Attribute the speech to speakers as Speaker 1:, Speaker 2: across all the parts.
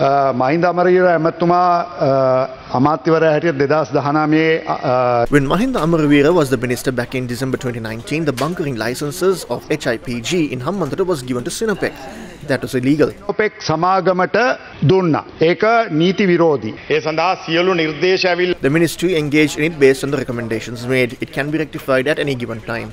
Speaker 1: මහින්ද අමරවීර ඇමතුමා අමාත්‍යවරයා හැටියට 2019
Speaker 2: When Mahinda Amaravira was the minister back in December 2019, the bunkering licenses of HIPG in Hambantota was given to Sinopec. That was illegal.
Speaker 1: OPEC සමාගමට දුන්නා. ඒක නීති විරෝධී. ඒ සඳහා සියලු නිර්දේශ ඇවිල්
Speaker 2: The ministry engaged in it based on the recommendations made. It can be rectified at any given time.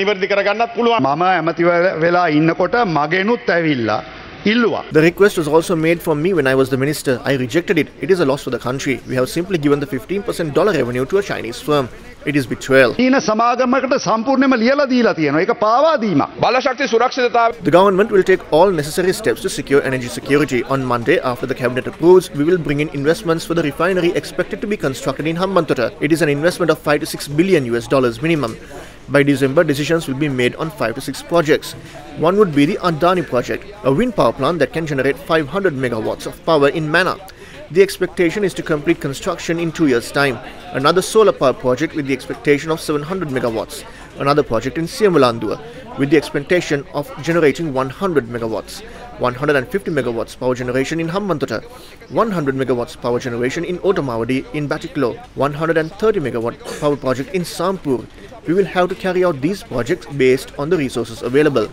Speaker 1: නිවැරදි කරගන්නත් පුළුවන්. මම ඇමතිවරයා වෙලා ඉන්නකොට මගෙනුත් ඇවිල්ලා
Speaker 2: The request was also made for me when I was the minister. I rejected it. It is a loss for the country. We have simply given the 15% dollar revenue to a Chinese firm. It is betrayal. The government will take all necessary steps to secure energy security. On Monday, after the cabinet approves, we will bring in investments for the refinery expected to be constructed in Hambantota. It is an investment of $5 to $6 billion minimum. By December, decisions will be made on 5 to 6 projects. One would be the Adani project, a wind power plant that can generate 500 megawatts of power in Manna. The expectation is to complete construction in 2 years' time. Another solar power project with the expectation of 700 megawatts. Another project in Siamulandua with the expectation of generating 100 megawatts. 150 megawatts power generation in Hambantota. 100 megawatts power generation in Otamavadi in Batiklo. 130 megawatt power project in Sampur. We will have to carry out these projects based on the resources available.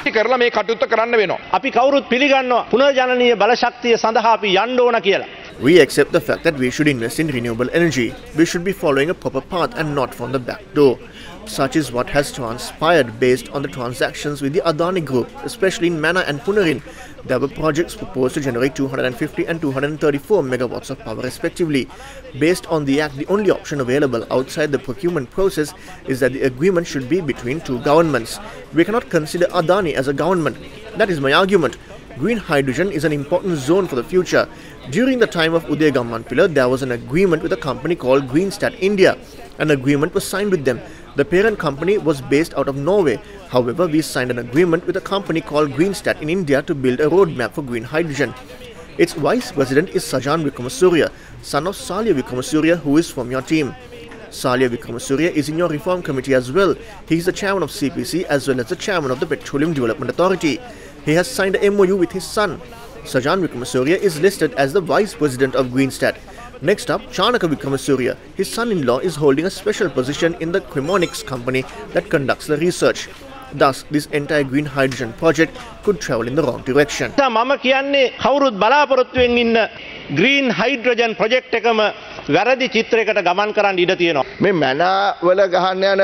Speaker 2: We accept the fact that we should invest in renewable energy. We should be following a proper path and not from the back door. Such is what has transpired based on the transactions with the Adani Group, especially in Manna and Punarin. There were projects proposed to generate 250 and 234 megawatts of power respectively. Based on the Act, the only option available outside the procurement process is that the agreement should be between two governments. We cannot consider Adani as a government. That is my argument. Green hydrogen is an important zone for the future. During the time of Uday Gammanpilla, there was an agreement with a company called Greenstat India. An agreement was signed with them. The parent company was based out of Norway. However, we signed an agreement with a company called Greenstat in India to build a roadmap for green hydrogen. Its vice president is Sajan Wickramasuriya, son of Salya Wickramasuriya, who is from your team. Salya Wickramasuriya is in your reform committee as well. He is the chairman of CPC as well as the chairman of the Petroleum Development Authority. He has signed a MOU with his son. Sajan Wickramasuriya is listed as the vice president of Greenstat. Next up, Chanaka Wickramasuriya. His son-in-law is holding a special position in the Chromonics company that conducts the research. Thus, this entire green hydrogen project could travel in the wrong direction.
Speaker 3: green hydrogen project එකම වැරදි චිත්‍රයකට ගමන් කරන්න ඉඩ තියෙනවා.
Speaker 4: මේ මැනා වල ගහන්න යන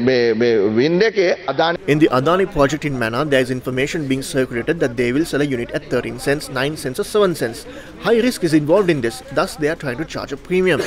Speaker 4: මේ වින්ඩ් එකේ Adani
Speaker 2: In the Adani project in Manna, there is information being circulated that they will sell a unit at 13 cents, 9 cents or 7 cents. High risk is involved in this, thus they are trying to charge a premium.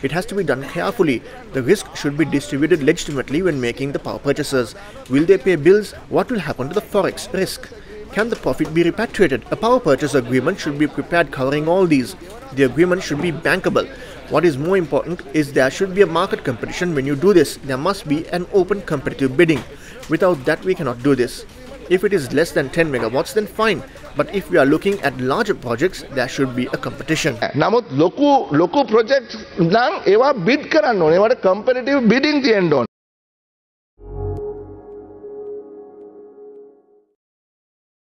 Speaker 2: It has to be done carefully. The risk should be distributed legitimately when making the power purchases. Will they pay bills? What will happen to the forex risk? Can the profit be repatriated? A power purchase agreement should be prepared covering all these. The agreement should be bankable. What is more important is there should be a market competition when you do this. There must be an open competitive bidding. Without that, we cannot do this. If it is less than 10 megawatts, then fine. But if we are looking at larger projects, there should be a competition.
Speaker 4: නමුත් ලොකු projects නම් ඒවා bid කරන්න ඕනේ. ඒවට competitive bidding තියෙන්න ඕනේ.